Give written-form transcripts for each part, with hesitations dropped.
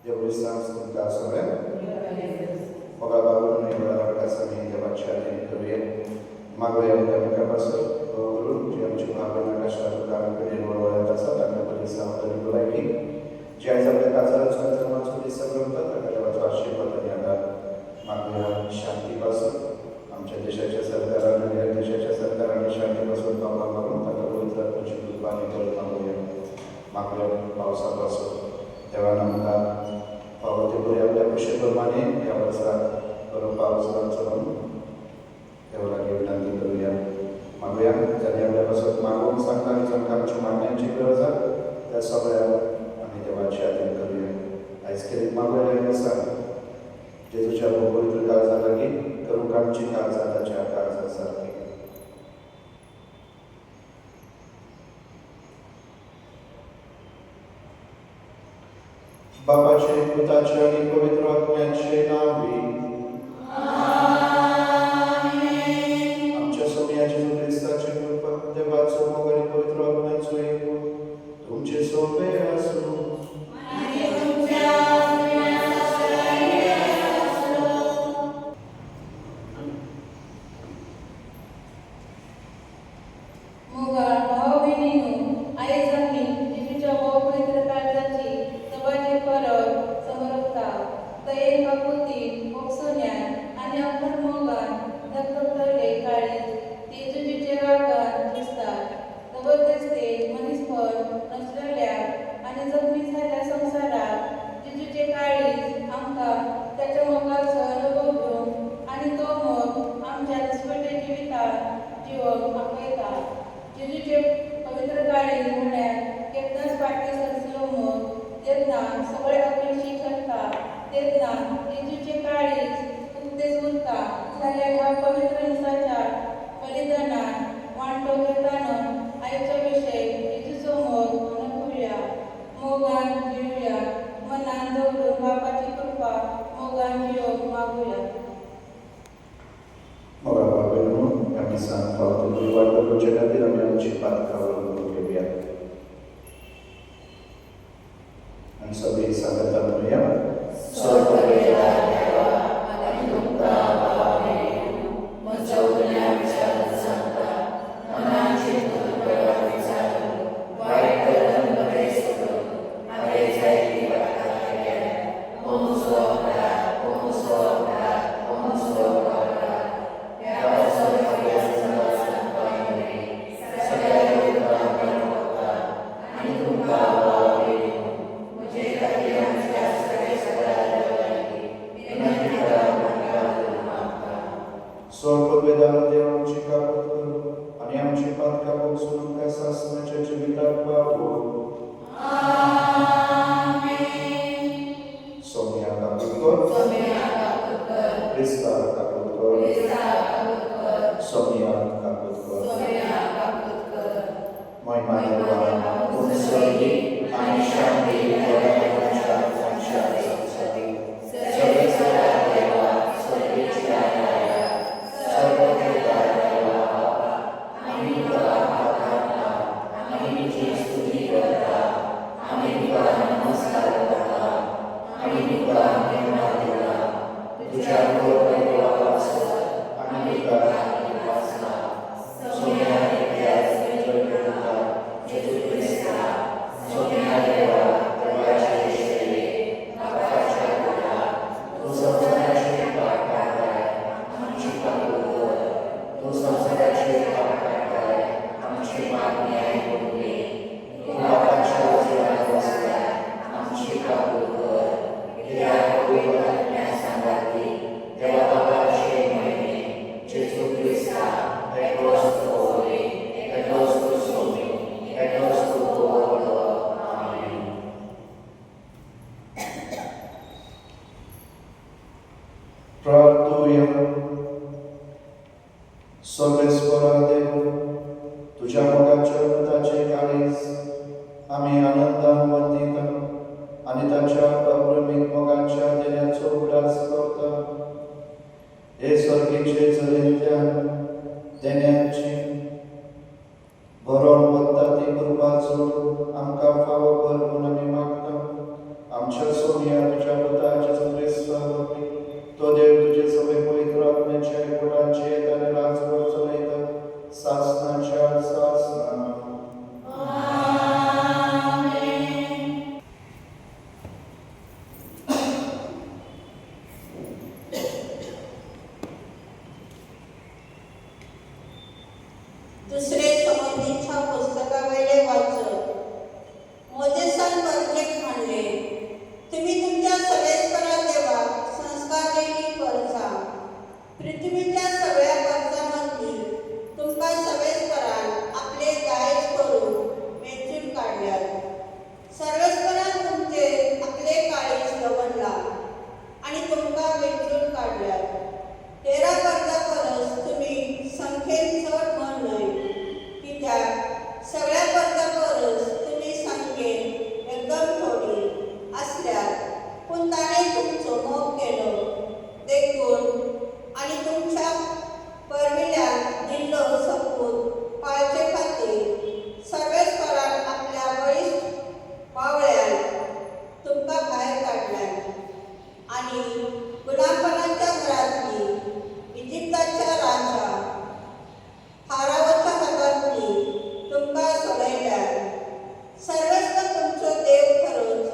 Deus tuntut sore. Moga Bapak menyuruh kami dewaca dan kebaikan. Magoya kami kapasal guru yang cuma benar kasar kami berdiri atas dan bersama dari lagi. Jaya sampai kasar sudah termasuk di sebelum tak ada wajib ternyata magoya shanti pasal. आमच्या देशाच्या सरकाराने या देशाच्या सरकाराने शांती बसवून कामं करून त्याला पवित्र परिशुद्ध पाणी करत थांबूया मागल्या पावसापासून तेव्हा नमका पावतीपुरी आपल्या कृषीप्रमाणे या वर्षात करून पावसाचं तेवढा विनंती करूया मागूया ज्यांनी आपल्यापासून मागून सांगणारी आमच्या मागण्यांची गरज आहे त्या सगळ्या आम्ही देवाची आधीन करूया आईस्क्रीम मागूया सांग जेजूच्या पवित्र काळजाला की करून कामची काळजाच्या काळजासारखी बापाचे पिताचे आणि पवित्र आत्म्याचे नावे आमच्या सोन्याचे ख्रिस्ताचे कृपा देवाचं मग आणि पवित्र आत्म्याचे तुमचे सोबे असो आमच्या सोनिया तुझ्या पुत्राच्या ख्रिस्तामध्ये तो देव तुझे सगळे पवित्र आत्म्याचे एकवटाचे आणि राजवर सहित शासनाच्या शासना दुसरे समर्थीच्या पुस्तकावेले वाचत मोजेसान बर्जेक म्हणले, तुम्ही तुमच्या सर्वेश्वरा देवाक संस्कार देणी करता. पृथ्वीच्या सगळ्या कर्जामधील तुमका सर्वेश्वरान आपले दायज करून वेचून काढल्यात. सर्वेश्वरान तुमचे आपले काळीज दवरला आणि तुमका वेचून काढल्यात. 13 कर्जा परस तुम्ही संख्येन चड म्हण न्हय, कित्याक सगळ्या कर्जा परस तुम्ही संख्येन एकदम थोडी असल्यात. पूण ताणें तुमचो मोग केलो देखून आणि तुमच्या परविल्यान दिल्लो सपूत पाळचे खातीर सर्वेश्वरान आपल्या बळिश्ठ पावळ्यान तुमकां भायर काडल्यात आणि गुलामपणाच्या घरांतली इजिप्ताच्या राजा फारावाच्या हातांतली तुमकां सोडयल्यात. सर्वेश्वर तुमचो देव खरोच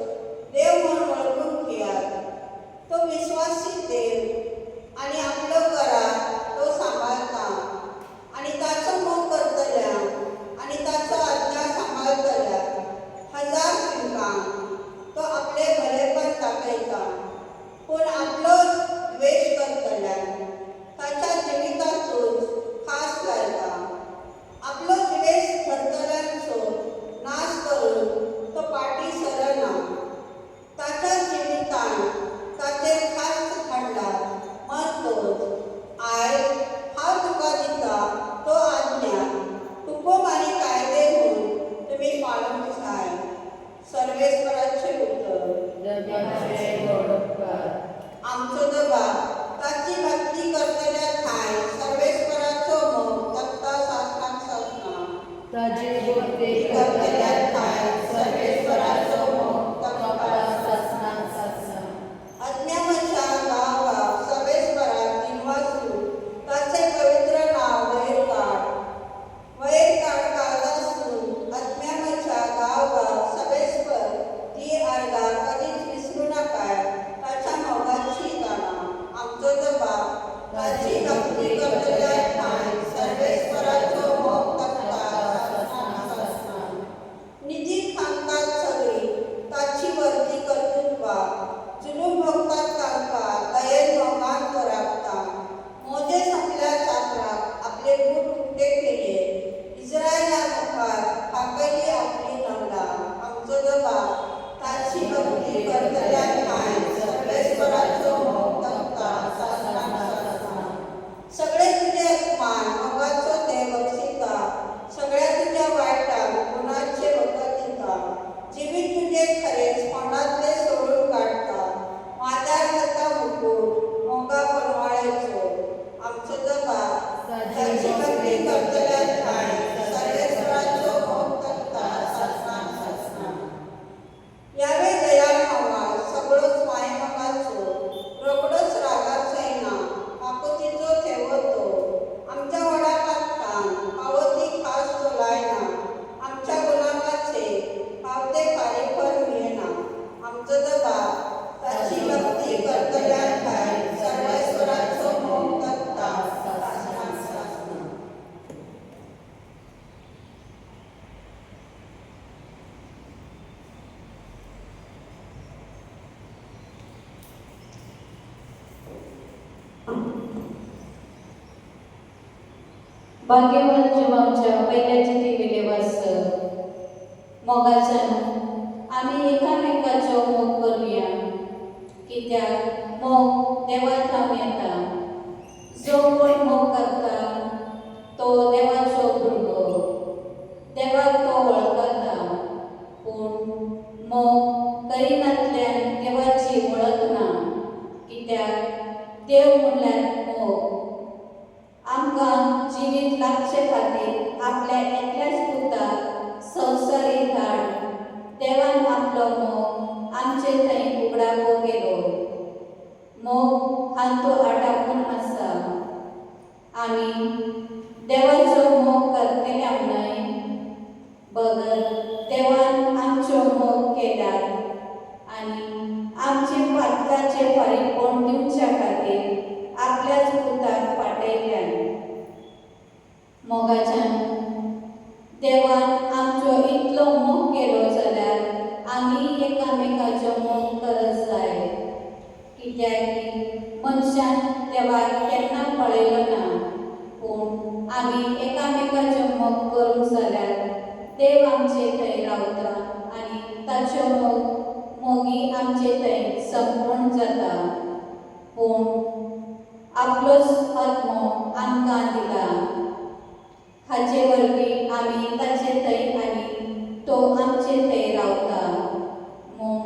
देव म्हूण वळखून घेयात. तो विश्वासी देव आणि आपलो घरा तो सांबाळता आणि ताचो मोग करतल्या आणि ताचो आज्ञा सांबाळतल्या 1000 पिंकांक तो आपले भलेपण दाखयता. पूण आपलो द्वेष करतल्या ताच्या जिविताचोच खास लायता. आपलो द्वेष धरतल्यांचो नाश करून तो पाटी सरना. ताच्या जिवितान ताचेर खास हाडला म्हणटोच आयज हांव तुका दिता तो आज्ञा हुकूम आनी कायदे म्हूण तुमी पाळूंक जाय. सर्वेश्वराचे उतर. आमचो दबा ताची भक्ती करतल्या ठाय सर्वेश्वराचो मोग तख्ता शासनाक शासना. ताजे बोलते करतल्या ठाय सर्वेश्वराचो मोग तख्ता शासनाक शासना. अज्ञामच्या गांवाक सर्वेश्वराक दिनवासू ताचे पवित्र नाव वयर काड. वयर काड काळजासून अज्ञामच्या गांवाक सर्वेश्वर ती अर्गा कधीच विसरू नकाय. ताच्या मोगाची जाणा. आमचो दबा ताची भक्ती करतल्या ठाय सर्वेश्वराचो मोग तख्ता शासनाक शासना. निधी खांतात सगळी ताची वर्ती कर्तृत्वा. जुलूम भोगतात तांकां दयेन मोगान राखता. मोजेस आपल्या चाकराक आपले बूट उक्ते केले. इस्रायला मुखार हाकयली आपली नवला. आमचो दबा ताची भक्ती करतल्या ठाय सर्वेश्वराचो मोग तख्ता शासनाक शासना. सगळे तुजे अपमान मोगाचो देव बक्षिता. सगळ्या तुज्या वायटाक गुणाचे वखद दिता. जिवीत तुजे खरेच कोणातले सोडून काडटा. मादार जाता मुकुट मोगा बनवाळेचो. आमचो दबा ताची भक्ती करतल्या ठाय सर्वेश्वराचो मोग तख्ता शासनाक शासना. यावे दयाळ मावा सगळोच मायेमोगाचो. रोकडोच रागाचो येना आपुतीचो ठेवतो. आमच्या वडा लागतान पावती खास तो लायना. आमच्या गुलामाचे पावते फारीफळ मिळना. आमचो दबा ताची भक्ती करतल्या ठाय सर्वेश्वराचो मोग तख्ता शासनाक शासना. भाग्यवान जिवांच्या पहिल्या चिठीविले वाचत मोगाच्यान आमी एकामेकाचो मोग करुया. कित्याक मोग देवाक आमी येता. जो कोण मोग करता तो देवाचो भुरगो. देवाक तो वळखता. पूण मोग करिनातल्यान देवाची वळख ना. कित्याक देव म्हणल्यार मोग. आमकां जिवीत लागचे खातीर आपल्या एकल्याच पुताक संवसारीक धाड. देवान आपलो मोग आमचे थंय उगडाको आनी तो आटापून आसा। आमी देवाचो मोग करतले न्हय, बगर देवान आमच्यो मोग केल्यात आनी आमचे पातकाचे फारीकपण दिवच्या खातीर आपल्याच पुताक पाठयल्यान। मोगाच्यान देवान आमचो इतलो मोग केलो जाल्यार आमी एकामेकाचो मोग करत जाय, कित्याक की मनशान देवाक केन्ना पळयलो ना, पूण आमी एकामेकाचो मोग करूंक जाल्यार देव आमचे थंय रावता आनी ताच्यो मोगी आमचे थंय संपूर्ण जाता। पूण आपलोच आत्मो आमकां दिला, हाचे वरवीं आमी ताचे थंय आनी तो आमचे थंय रावता म्हूण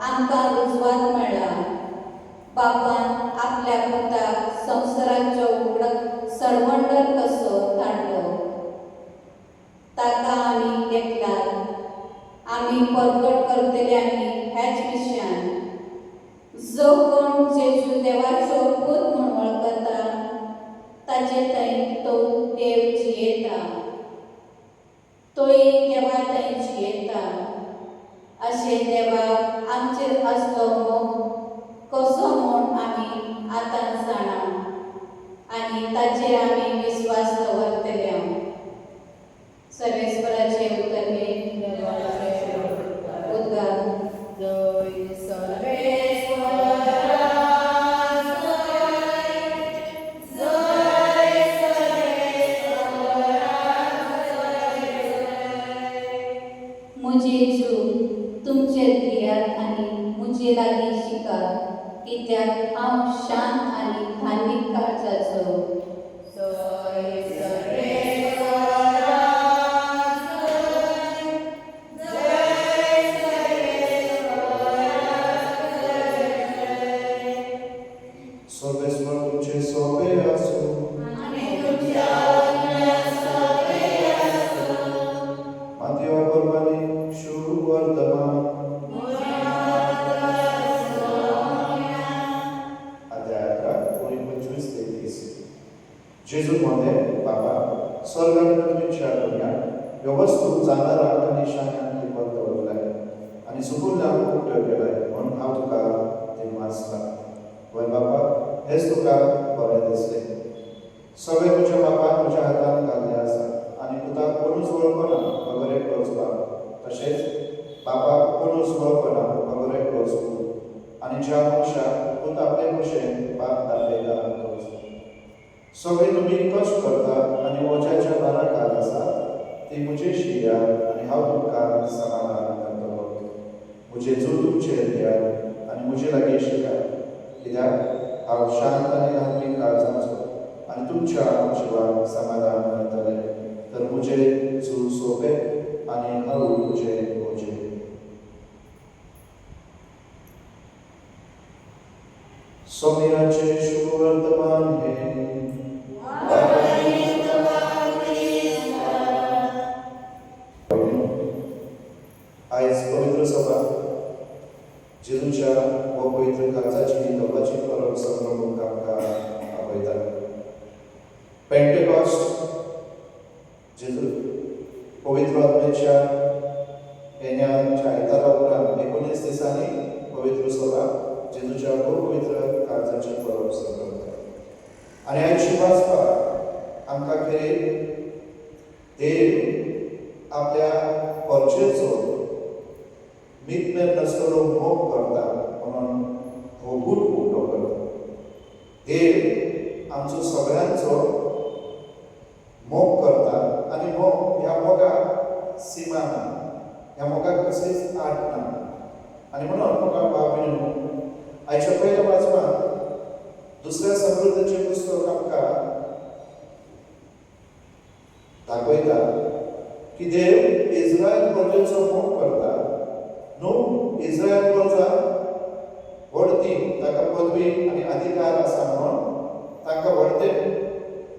आमकां रुजवात मेळ्ळा। बापान आपल्या पुताक संवसाराचो उगडक सडवंडर कसो धाडलो, ताका आमी देखल्यात आमी परगट करतल्यांनी हेच विशयान। जो कोण जेजू देवाचो पूत म्हूण वळखता ताचे थंय तो देव जियेता, तोय देवा थंय जियेता। अशें देवाक आमचेर असलो मोग कसो म्हूण आमी आतां जाणा आनी ताचेर आमी विस्वास दवरतले। सर्वेस्पराचे उतरले उद्गार जय सर्वेश्वरा, जय सर्वेश्वरा, मुझे जू तुमचेर धियात आनी मुझे लागीं शिकात, कित्याक हांव शांत आनी धार्मीक काळजाचो। जय सर्वेश्वरा, जय सर्वेस्वर तुमचे सोबे असो, मातया परमानी शुभ वर्तमान अध्याय 11:25-33। जेजू म्हणे, बाबा स्वर्गान पृथ्वीच्या दुनियात व्यवस्थूक जाणारा आनी निशाण्यान लिपत दवरलाय आनी सुकुल्ल्यान उक्त्यो केलाय म्हूण हांव तुका थंय वाचता। वय बाबा, हेच तुका बरें दिसलें। सगळे तुज्या बापान म्हज्या हातान घाल्ले आसा आनी पुताक कोणूच वळखना बगर एकटोच बाप, तशेंच बापाक कोणूच वळखना बगर एकटोच पूत, आनी ज्या मनशाक पूत आपले भशेन बाप दाखयता तोच। सगळे तुमी कश्ट करतात आनी ओज्याच्या बाराकार आसात ती म्हजेशी या आनी हांव तुमकां समाधान करतलो। म्हजे जूळ तुमचेर घेयात आनी म्हजे लागीं शिकात, कित्याक हांव शांत आनी धार्मीक काळजाचो आनी तुमच्या जिवाक समाधान मेळटलें। तर म्हजें जूळ सोंपें आनी हळू तुजें ओझें। सोमिराचे शुभ वर्तमान हे आयज पवित्र सभा जेजूच्या व पवित्र काळजाची देवाची परब संभ्रमूंक आमकां आपयता। पेंटेकॉस्ट जेजू पवित्र आत्म्याच्या येण्याच्या आयतारा उपरांत 19 दिसांनी पवित्र सभा जेजूच्या पवित्र काळजाची परब संभ्रमता। आनी आयची वाचपाक आमकां खेरीत देव आपल्या परचेचो मितमेर नासतलो मोग करता म्हणून हो बूट उक्तो करता। देव आमचो सगळ्यांचो मोग करता आनी मोग ह्या मोगाक सीमा ना, ह्या मोगाक कसलीच आट ना। आनी म्हणून म्हाका बाबीनो आयच्या पयल्या वाचपाक दुसऱ्या समृद्धीचें पुस्तक आमकां दाखयता की देव इस्रायल प्रजेचो मोग करता। न्हू इस्रायल प्रजा व्हडती ताका पदवी आनी अधिकार आसा म्हणून तांकां व्हडते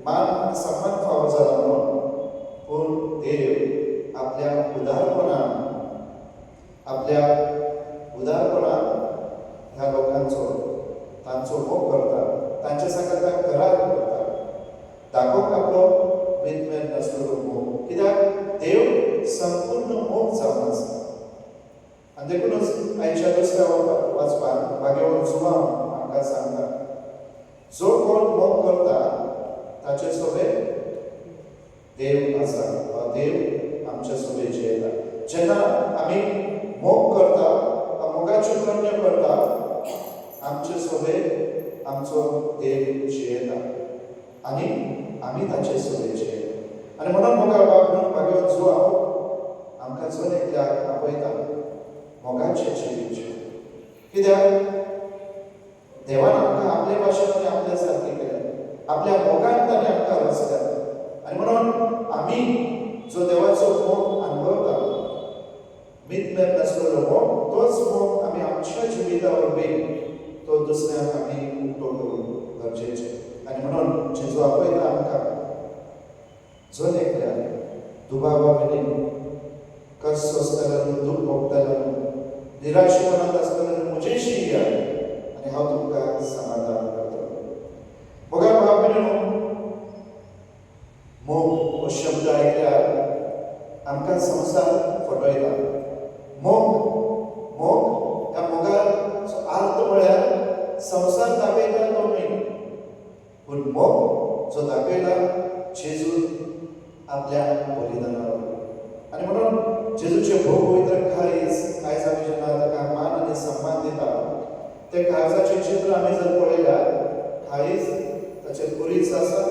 मान आनी सन्मान फावो जाला म्हणून, पूण देव आपल्या उदारपणान ह्या लोकांचो तांचो मोग करता, तांचे सांगा करार करता, दाखोवंक आपलो विधमेर नासलेलो मोग, कित्याक देव संपूर्ण मोग जावन आसा. आनी देखूनच आयच्या दुसऱ्या वाचपान भाग्यवन जुवां आमकां सांगता, जो कोण मोग करता ताचे सोबे देव आसा, देव आमच्या सोबेचे येता. जेन्ना आमी मोग करता, मोगाची कर्म करता, आमचे सोबे आमचो देव जियेता आनी आमी ताचे सोबेचे येता. आनी म्हणून मोगा वापरून भाग्यवन जुवां आमकां चड एकल्याक आपयता मोगाचें जिवीत जिवन. कित्याक देवान आमकां आपले भाशेन आनी आपल्या सारकें केलें, आपल्या मोगान ताणें आमकां रचल्या. आनी म्हणून आमी जो देवाचो मोग अनुभवता, मितमेर नासलेलो मोग, तोच मोग आमी आमच्या जिविता वरवीं तो दुसऱ्यांक आमी उक्तो करूंक गरजेचें. आनी म्हणून जेजू आपयता आमकां जर एकल्याक दुबावा मेरेन कश्ट आसतना, दूख भोगतना, निराशेपणांत आसतना म्हजेशी या आनी हांव तुमकां समाधान करतलो. मोगा भाव भयणीनो, मोग हो शब्द आयकल्यार आमकां संवसार फटयता. मोग ह्या मोगाचो अर्थ म्हळ्यार संवसार दाखयता तो न्हय, पूण मोग जो दाखयला जेजून आपल्या बलिदानार. आनी म्हणून जेजूचे भोव पवित्र काळीज आयज आमी जेन्ना ताका मान आनी सन्मान दिता, ते काळजाचें चित्र आमी जर पळयल्यार काळीज ताचेर कुरीस आसा,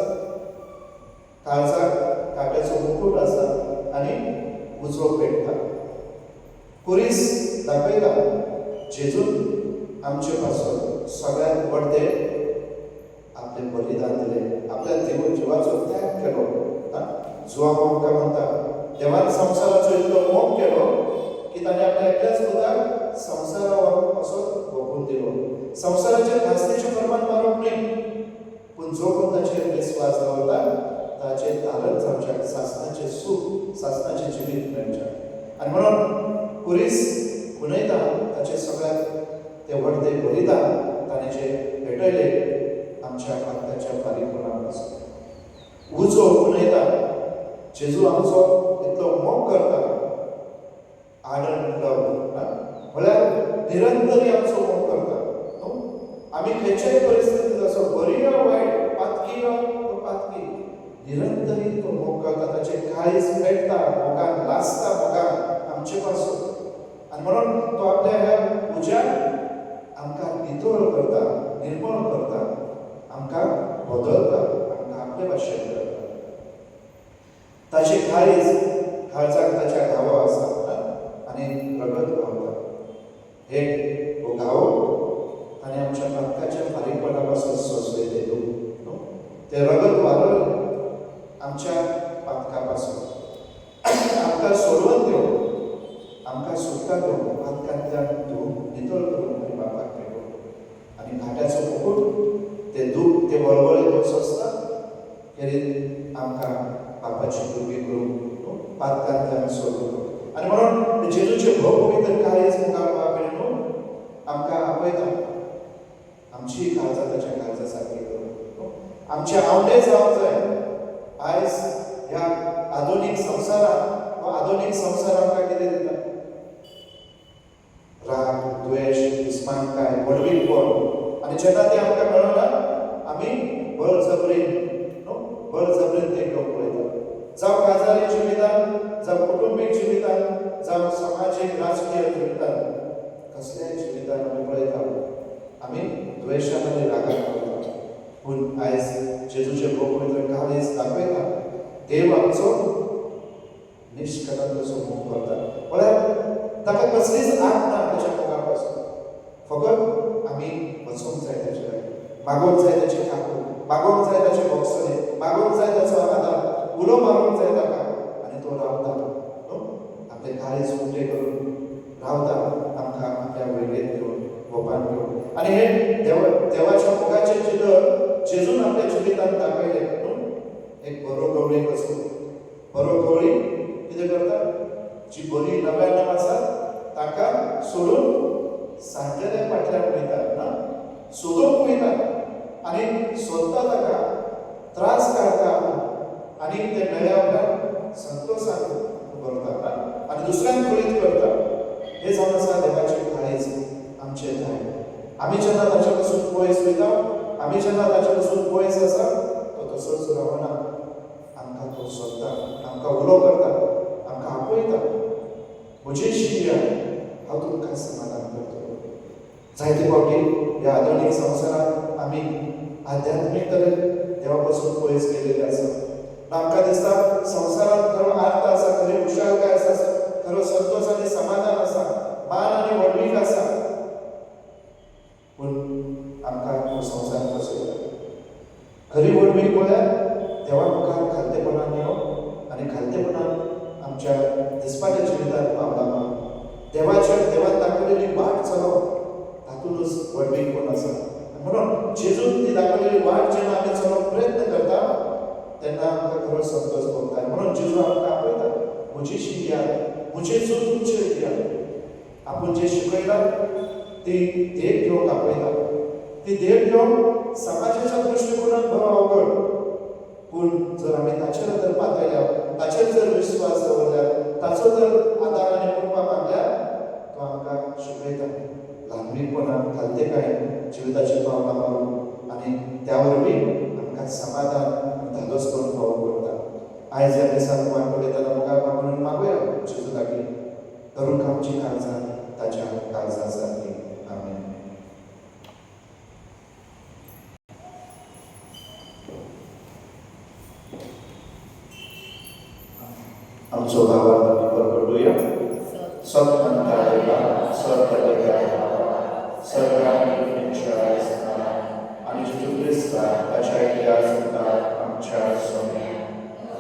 काळजाक काट्याचो मुकुट आसा आनी उजो पेटता. कुरीस दाखयता जेजून आमचे पासून सगळ्यांत व्हडलें आपलें बलिदान दिलें, आपल्या जिवाचो त्याग केलो. जुवां आमकां म्हणटा, देवान संवसाराचो इतलो मोग केलो की ताणें आपल्या एकल्याच पुताक संवसारा असो भोगून दिलो. संवसाराचेर नासतेचें फर्मान मारूंक न्हय, पूण जो कोण ताचेर विस्वास दवरता ताचेर धारक जावच्याक, सासणाचें सूख, सासणाचें जिवीत मेळचें. आनी म्हणून कुरीस उणयता ताचें सगळ्यांत तें व्हडलें बलिदान ताणें जें भेटयलें आमच्या भक्ताच्या फारीकपणा पासून. उजो उणयता जेजू आमचो इतलो मोग करता, आडन लव म्हळ्यार निरंतरी आमचो मोग करता. आमी खंयच्याय परिस्थितींत असो बरी वा वायट, पातकी वा पातकी, निरंतरी तो मोग करता. ताचे काळीज पेटता मोगान, लासता मोगान आमचे पासून. आनी म्हणून तो आपल्या ह्या उज्यान आमकां नितळ करता, निर्मळ करता, आमकां बदलता, आमकां आपले भाशेन करता. ताची काळीज काळजाक ताच्या घावो आसा आनी रगत व्हांवता. हे घावो ताणें आमच्या भक्ताच्या फारीकपणा पासून सोंसलें तें रगत व्हांवलें आमच्या पातका पासून. आमकां सोडवून दिवं, आमकां सुटका दिवं, पातकांतल्यान धुवन नितळ करून आमी बापाक मेळो. आनी घाट्याचो मुकुट तें दूख, तें वळवळें तो सोंसता, खेरीत आमकां बापाची भुरगीं करून पातकांतल्यान सोडून. आनी म्हणून जेजूचे भोव पवित्र काळीज मुखार बाबेन आमकां आपयता आमची काळजां ताच्या काळजा सारकी करून. आमचे आवडे जावंक जाय. आयज ह्या आधुनीक संवसारांत हो आधुनीक संवसार आमकां कितें दिता? राग, द्वेष, दुस्मानकाय, वडवीकपण. आनी जेन्ना तें आमकां मेळना आमी बळजबरीन ते घेवंक पळयता. जावं काजारी जिवितांत, जावं कुटुंबीक जिवितांत, जावं समाजीक राजकीय जिवितांत, कसल्याय जिवितांत आमी पळयता आमी द्वेशान आनी रागान पळयता. पूण आयज जेजूचे भोव पवित्र काळीज दाखयता देव आमचो निश्कलंक असो मोग करता. म्हळ्यार ताका कसलीच आड ना ताच्या मोगा पासून. फकत आमी वचूंक जाय ताचे लागीं, मागोवंक जाय ताचे काकूळ, मागोवंक जाय ताचे भोगसणे, मागोवंक जाय ताचो आदार, उलो मारूंक जाय ताका. आनी तो रावता, आपले काळीज उक्ते करून रावता, आमकां आपल्या वळगेंत घेवन गोपान घेवन. आनी हे देवाच्या मोगाचें चित्र जेजून आपल्या जिवितांत दाखयलें. एक बरो गवळी कसो, बरो गवळी कितें करता? जी बरी नव्याणव आसा ताका सोडून सांजलेल्या फाटल्यान वयता ना, सोदूंक वयता. आणि स्वतः ताका त्रास काढता आणि ते मेळ्यावर संतोषान करता आणि दुसऱ्यांक प्रेरीत करता. हे जावन आसा देवाची काळीज आमचे ठाय. आमी जेन्ना ताचे पासून पयस वयता, आमी जेन्ना ताचे पासून पयस आसा, तो तसोच रावना. आमकां तो सोदता, आमकां उलो करता, आमकां आपयता. म्हजी शिकया हांव तुमकां समाधान करतलो. जायते फावटी ह्या आधुनीक संवसारांत आमी आध्यात्मीक तरेन देवा पासून पयस गेलेले आसा. आमकां दिसता संवसारांत खरो अर्थ आसा, खरी खुशालकाय आसा, खरो संतोष आनी समाधान आसा, मान आनी व्हडवीक आसा. पूण आमकां हो संवसार फसयता. खरी व्हडवीक म्हळ्यार देवा मुखार खालतेपणान येवप आनी खालतेपणान आमच्या दिसपाच्या जिवितांत पावलां देवान दाखयलेली वाट चलोवप, तातूंतच व्हडवीकपण आसा. म्हणून जेजून ती दाखयलेली वाट जेन्ना आमी चलोवप प्रयत्न करता तेन्ना आमकां खरो संतोष भोगता. म्हणून जेजू आमकां आपयता, म्हजी शिकया, म्हजे चूक तुमचेर दिया. आपूण जे शिकयलां ती देख घेवंक आपयता. ती देख घेवंक समाजाच्या दृश्टिकोनात बरो अवघड. पूण जर आमी ताचेर जर पातळ्यार, ताचेर जर विश्वास दवरल्यार, ताचो जर आदार आनी कृपा मागल्यार तो आमकां शिकयता. ल्हानपणीपणान खालतेकाय जिविताची पावलां मारून आनी त्या वरवीं आमकां समाधान धादोसपण फावो करता. आयज ह्या दिसाक वाटवयताना मोगाळ म्हणून मागुया जेजू लागीं, धरून आमची काळजां ताच्या काळजां सारकी. आमेन. आमचो भावार्थ परगडुया. सत्मंता देवा, सत्तदेवा सगळ्यांनी आणि जेजू ख्रिस्ता ताच्या एकल्या संतान आमच्या सोने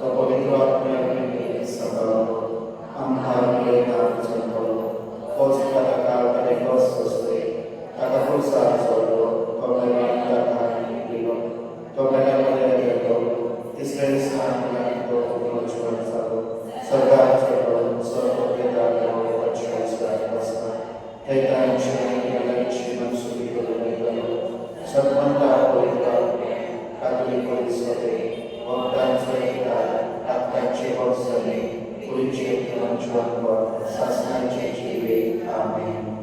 तो पवित्र आत्म्यान सगळो आमकां प्रेरणाक चलतो. तोच काळ ताणे कस बसले, ताका पुरसाद सोडलो, तो मेळ्यान ताका दिलो, तो मेळ्यामध्ये गेलो, तिसऱ्या दिसाक तो पुनरुज्जीवन जालो, स्वर्गाक चडलो, सर्व वेदांत वचन बसला, हे तांचे जीवन सुखी करून गेलो. सत्मंता पवित्र कातोलीक परिसरे भक्तांचो एकठांय, आत्म्याचे वत्सले, कुडीचे जीवनपर, सासणाचे जिवीत. आमेन.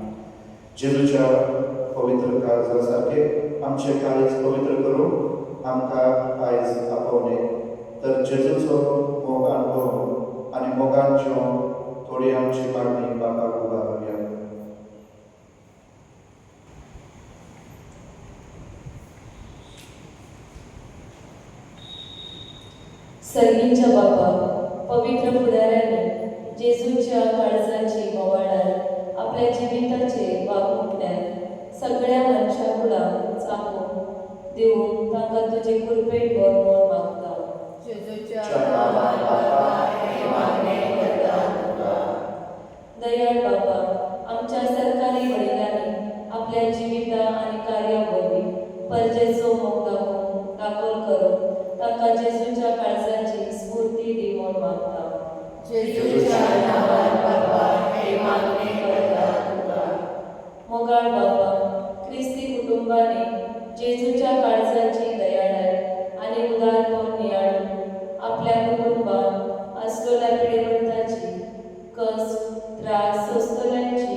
जेजूच्या पवित्र काळजा सारखे आमचे काळीज पवित्र करून आमकां आयज आपोवणे. तर जेजूचो मोग अनुभव आनी मोगान जिवन थोडी आमची मागणी बापाक उबारुया. सर्गींच्या बापा, पवित्र फुडाऱ्यांनी जेजूच्या काळजाची मोवाळार आपल्या जिविताचे वागणुकल्यान सगळ्या मनशां कुळाक चापोवन दिवून तांकां तुजे कुरपेट बर मोल मागता. दयाळ बापा, आमच्या सरकारी वडिलांनी आपल्या जिविता आनी कार्या वरवीं परजेचो मोग दाखोल करून तांकां जेजूच्या काळजाची स्फूर्ती दी म्हूण मागता. मोगाळ बापा, क्रिस्ती कुटुंबांनी जेजूच्या काळजाची दयाळाय आनी उदारपण नियाळून आपल्या कुटुंबात आसलेल्या पिडेवंताची कस त्रास सोंसतल्यांची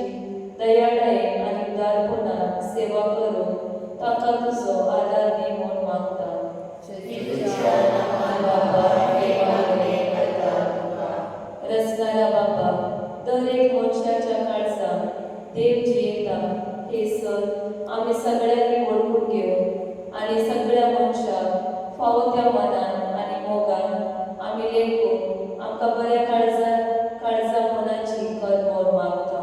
दयाळाय आनी उदारपणान सेवा करून तांकां तुजो आदार दी म्हूण मागता. रचणारा बापा, दर एक मनशाच्या काळजान देव जियेता हे सत आमी सगळ्यांनी वळखून घेवन आनी सगळ्या मनशाक फावो त्या मनान आनी मोगान आमी लेखून आमकां बऱ्या काळजा मनाची करमोल मागता.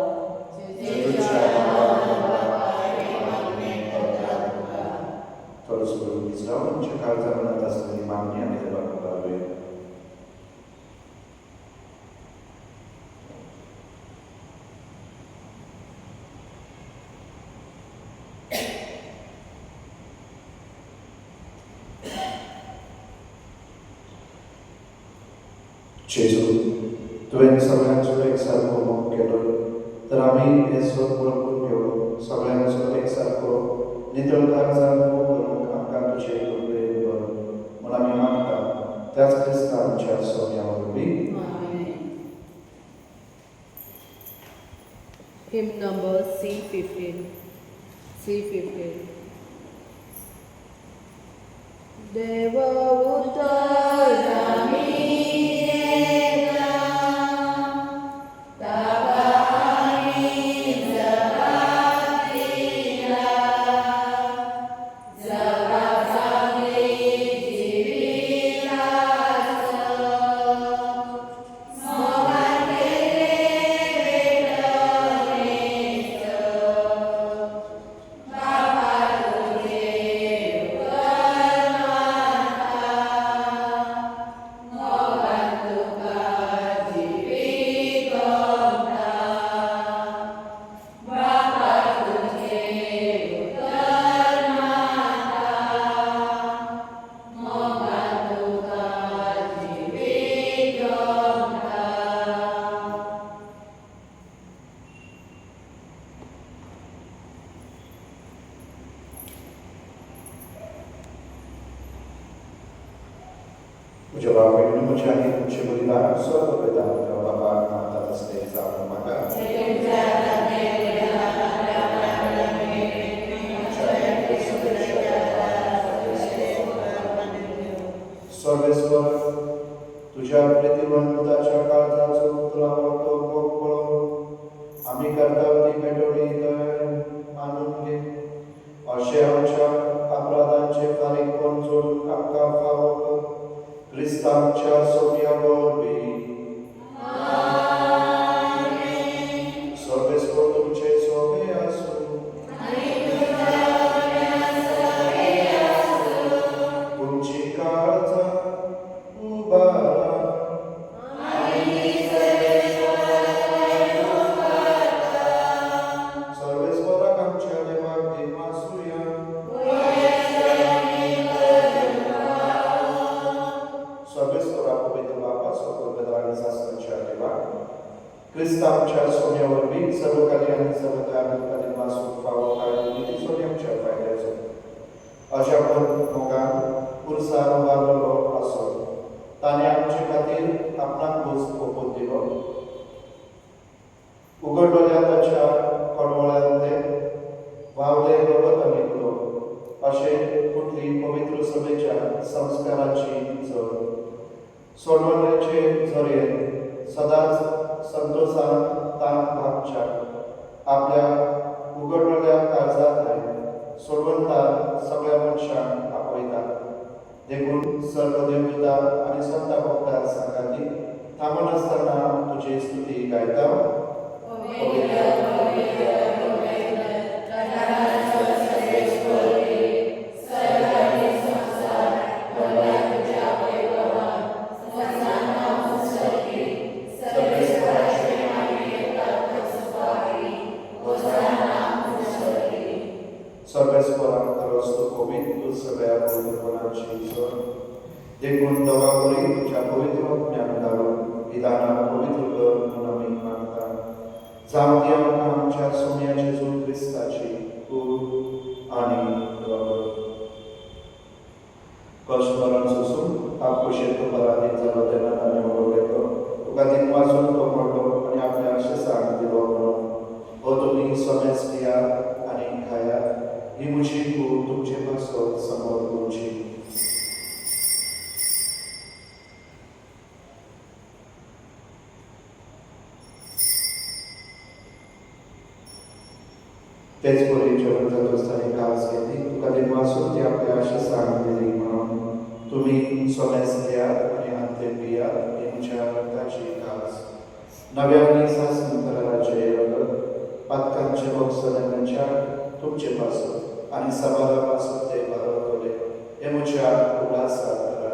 थोडंच करून विचारून आमच्या काळजा मनात असलेली मागणी आमी देवाक उबारुया. जेजू, तुवें सगळ्यांचो एक सारको मोग केलो, तर आमी हे सोद वळखून घेवन सगळ्यांचो एक सारको नितळ काळजान मोग करूंक आमकां तुझे कृपे मला मी मागता त्याच ख्रिस्तांच्या सोन्यावर उभी. Hymn number C15. C15. Deva uttarami Jawab ini mencari beriman suatu beda Bapak mata sendiri sama maka Sorgeswar तुझ्या प्रतिबंधाच्या काळजाचा तुला वाटतो पोकळो आम्ही कर्तव्य पेटवणी आणून घे असे आमच्या अपराधांचे फारीक कोण जोडून आमका फावो ख्रिस्तांच्या सोन्यावर सर्वेस्वर तुमचे सोने असो तुमची काळजा उभारा सर्वेस्वराक आमच्या देवाक देवा सूया ख्रिस्तांच्या सोन्यावर मी सर्व कार्य आणि सर्व कार्य मासून पाव काढून सोन्याच्या फायद्याचो अशा मोगान पुरसार वावरलो असो ताने आमचे खातीर आपणाक पोपोत दिलो उगडलेल्या ताच्या कडवळ्यांतले वावले गवत निघलो अशे कुठली पवित्र सभेच्या संस्काराची जड सोडवण्याचे झरे सदाच संतोषान ताण भागच्या आपल्या उघडलेल्या काळजात सोडवंतान सगळ्या मनशांक आपयतात देखून सर्व देवता आणि संत भक्तां सांगाती थांबून असताना तुझी स्तुती गायता देखून दवा करी तुझ्या पवित्र ज्ञान दारून विधाना पवित्र कर म्हणून आम्ही मागता जावती आमच्या सोन्याचे जो ख्रिस्ताची तूं आणि कष्टमरण सोसून आपले पराधीन जालो तेन्ना आमी ओळखलो तुका दिन वाचून तो म्हणलो आणि आपल्या आशेसाक दिलो म्हणून हो तुमी समेस दिया आणि खाया ही म्हजी कूड तुमचे बसत समोर तुमची तेच परी जेवण जात असताना खास घेतली तुका दिन वाचून ती आपल्या आशेसाक दिली म्हणून तुम्ही सोमेस द्या आणि अंते पिया यांच्या रक्ताची खास नव्याने शासन कराराचे पातकांचे भोगसदांच्या तुमचे पासून आणि समाजापासून ते भारवले हे म्हज्या उल्हासात करा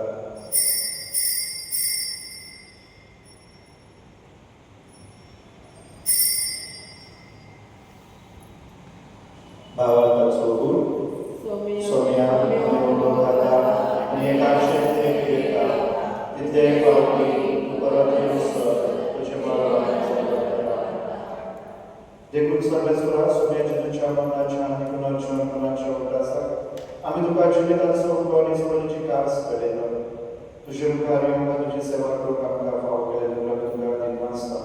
भावार्थाचो गुण सोम्या आणि एका तिथे देखून सर्वेश्वरा सोन्याच्या मनाच्या आणि गुणाच्या मनाच्या उल्हासात आमी तुका जिविताचो बरी सोडूची कास कळयता तुजे मुखार येवंक तुजी सेवा करूंक आमकां फाव केलें तुका दिवं आसता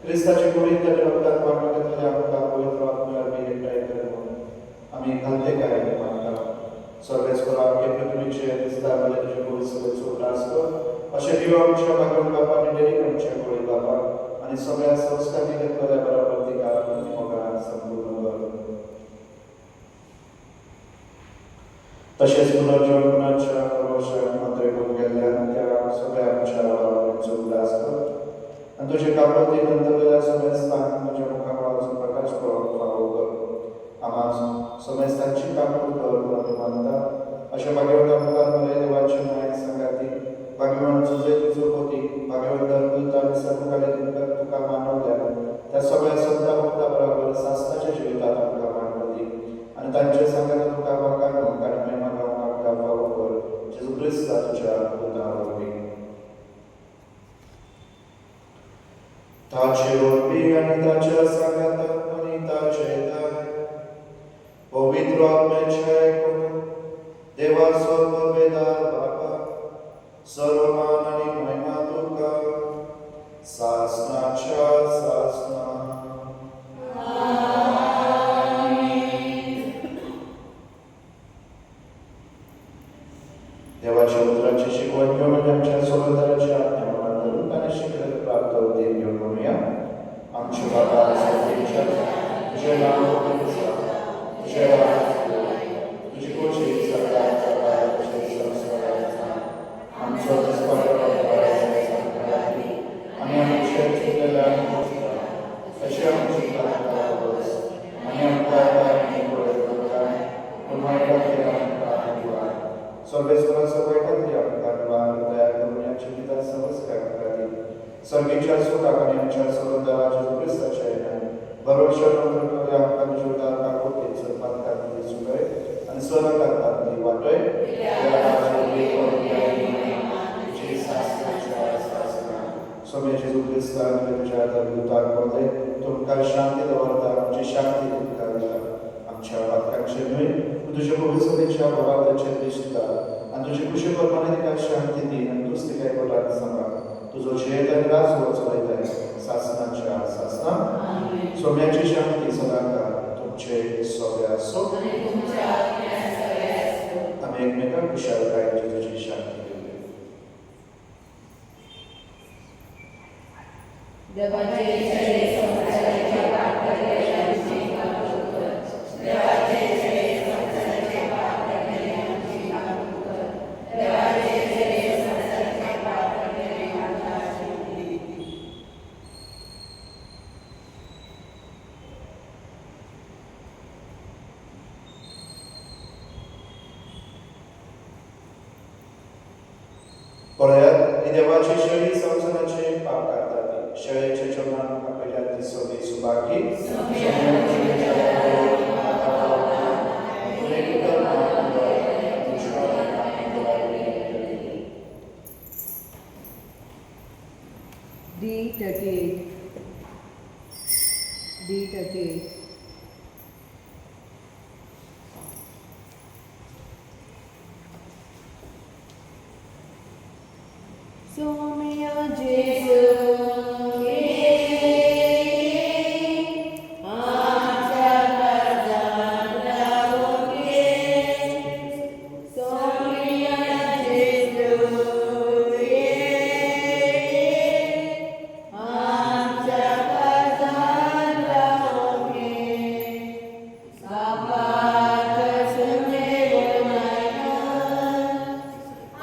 क्रिस्ताचे कुडींत ताच्या रगतान वांटो घेतलेले आमकां पवित्र आत्म्यार बी एकठांय कर म्हणून आमी घालते काय मागता सर्वेस्परा आमचे पृथ्वीचे विस्तार जाले तुजे कुडी सगळेचो उदास कर अशें दिव आमच्या भागवत बापा आनी डेरीक आमच्या कुडी बापा आनी सगळ्या संस्कारांनी घेतलेल्या बरोबर तिका मोगान संपूर्ण कर तशेंच पुनर्जन्माच्या प्रवाशान मात्रेकून गेल्ल्या त्या सगळ्या आमच्या वावरांचो उदास कर आनी तुजे कापती नंतरल्या समेस्तांक तुज्या मुखार प्रकाश पळोवंक फावो कर आम्हा समेस्तांची कापड कर म्हूण आमी मानता अशें भाग्यवंता मुखार बरे देवाचे न्याय संगाती भाग्यवान तुजे तुजो पोती भाग्यवंतान बोलता आनी सर्वकाले तुका मानवल्या त्या सगळ्या संता भक्ता बरोबर सासणाच्या जिवितांत आमकां मानवली आनी तांचे सांगात तुका वाकाणूक आनी महिमा गावंक आमकां फावो कर जेजू क्रिस्ता तुज्या पुता वरवीं ताचे वरवीं आनी ताच्या सांगाताक आनी ताचे दाय पवित्र आत्म्याचे एकूण देवा सर्ववेदार बापा सर्व मान आनी महिमा तुका सासणाच्या सासणा देवाच्या उतराची शिकवण घेऊन आनी आमच्या सोबतराच्या आज्ञा मनात धरून आनी शिकलेले प्राप्त उदय घेवन म्हणुया आमचे बाबा सत्तेच्या तुझे नाव पवित्र तुझे राज्य तुझी कोची सरकार करपाय तुझे संस्कार आमचो दिसपाक आनी आमचे चुकलेल्या अशें आमची प्रार्थना बस आनी आमकां आनी बरें करता पूण वायटांतली आमकां निवार सर्वेस्वराचो वायटांतली आमकां निवार तयार करून या जिवितांत संस्कार खातीर सर्गेच्या सुखाक आनी आमच्या सगळ्या जेजू क्रिस्ताच्या भरोशा नंतर आमकां तुज्या उदार काकोतेचो पातकांतली सुकय आनी स्वर्गांतली वाटय सोमे जेजू क्रिस्तान तुज्या दुताक बोले तुमकां शांती दवरता आमची शांती तुमकां दिता आमच्या वाटकांचे न्हय तुज्या पवित्रतेच्या बोवाळाचेर दिसता आनी तुजे कुशी प्रमाणे तिका शांती दी आनी तूंच तिका एकवटान सांबाळ तुजो जेत आनी राज चलयताय सासणाच्या सासना सोम्याची शांती सदांकाळ तुमचे सोबे आसूं आमी एकमेकांक कुशालकायेची तुजी शांती पळयात ही देवाची शैली संवसाराचे पाप करतात शैलीचे चरणांक आपल्या दिसोबी सुबाकी D38 Somia Jesu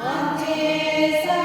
Amche sa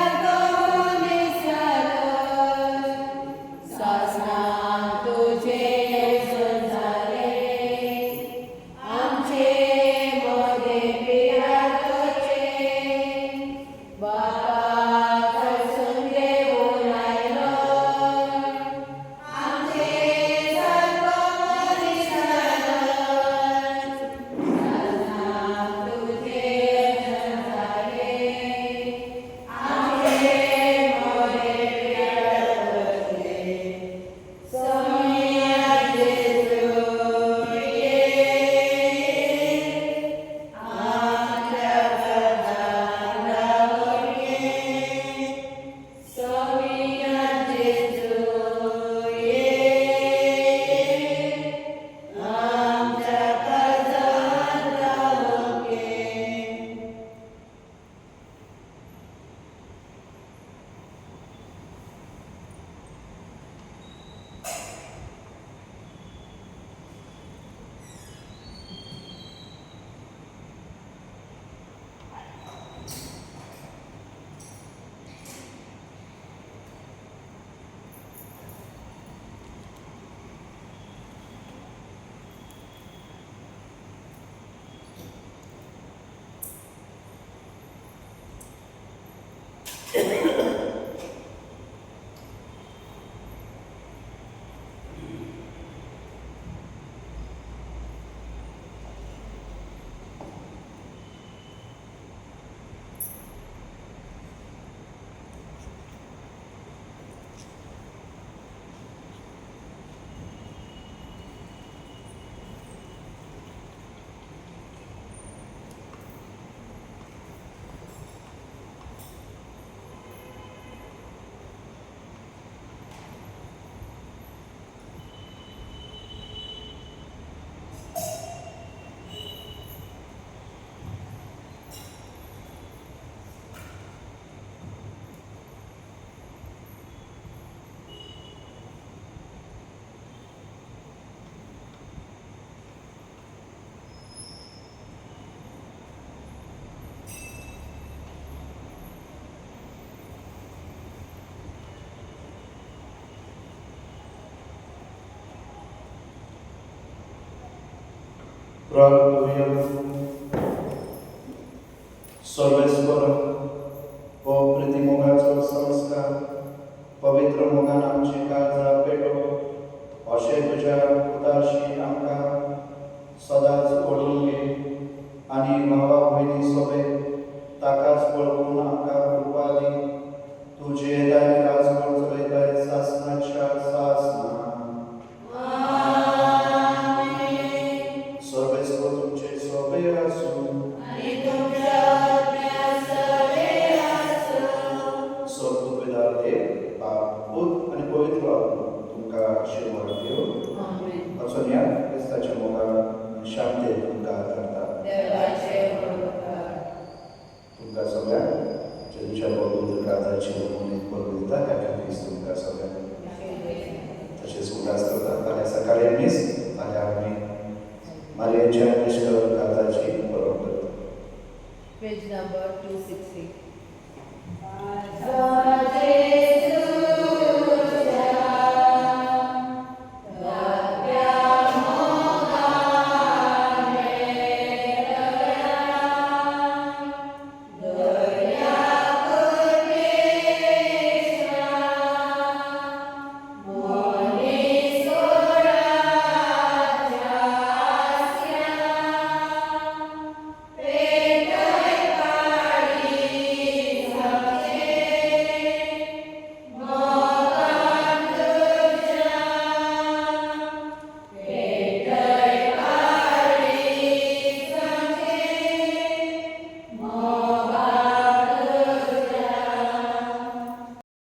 Proratujem Sarveshwar हो प्रतिमोगाचो संस्कार पवित्र मोगान आमची काळजां पेटो अशें तुज्या उदारशी आमकां सदांच ओडून घे आनी भावा भयणी सोबे ताकाच वळखून आमकां कृपा दी तुजे येताय राजवट चलयताय सासणाच्या सासना सर्वेश्वर तुमचे सोबे आसूं स्वर्गपिता देव बाप पूत आनी पवित्र आत्मा तुमकां आशीर्वाद दिवं वचून या क्रिस्ताच्या मोगान शांती तुमकां करता तुमकां सगळ्यांक जेजूच्या पवित्र काळजाची उर्मित करून दिता ह्या खातीर तुमकां सगळ्यांक तशेंच उदास करता फाल्यां सकाळी मीस फाल्यां आमी मारयेच्या निश्कळ काळजाची परब करता. Page number 260.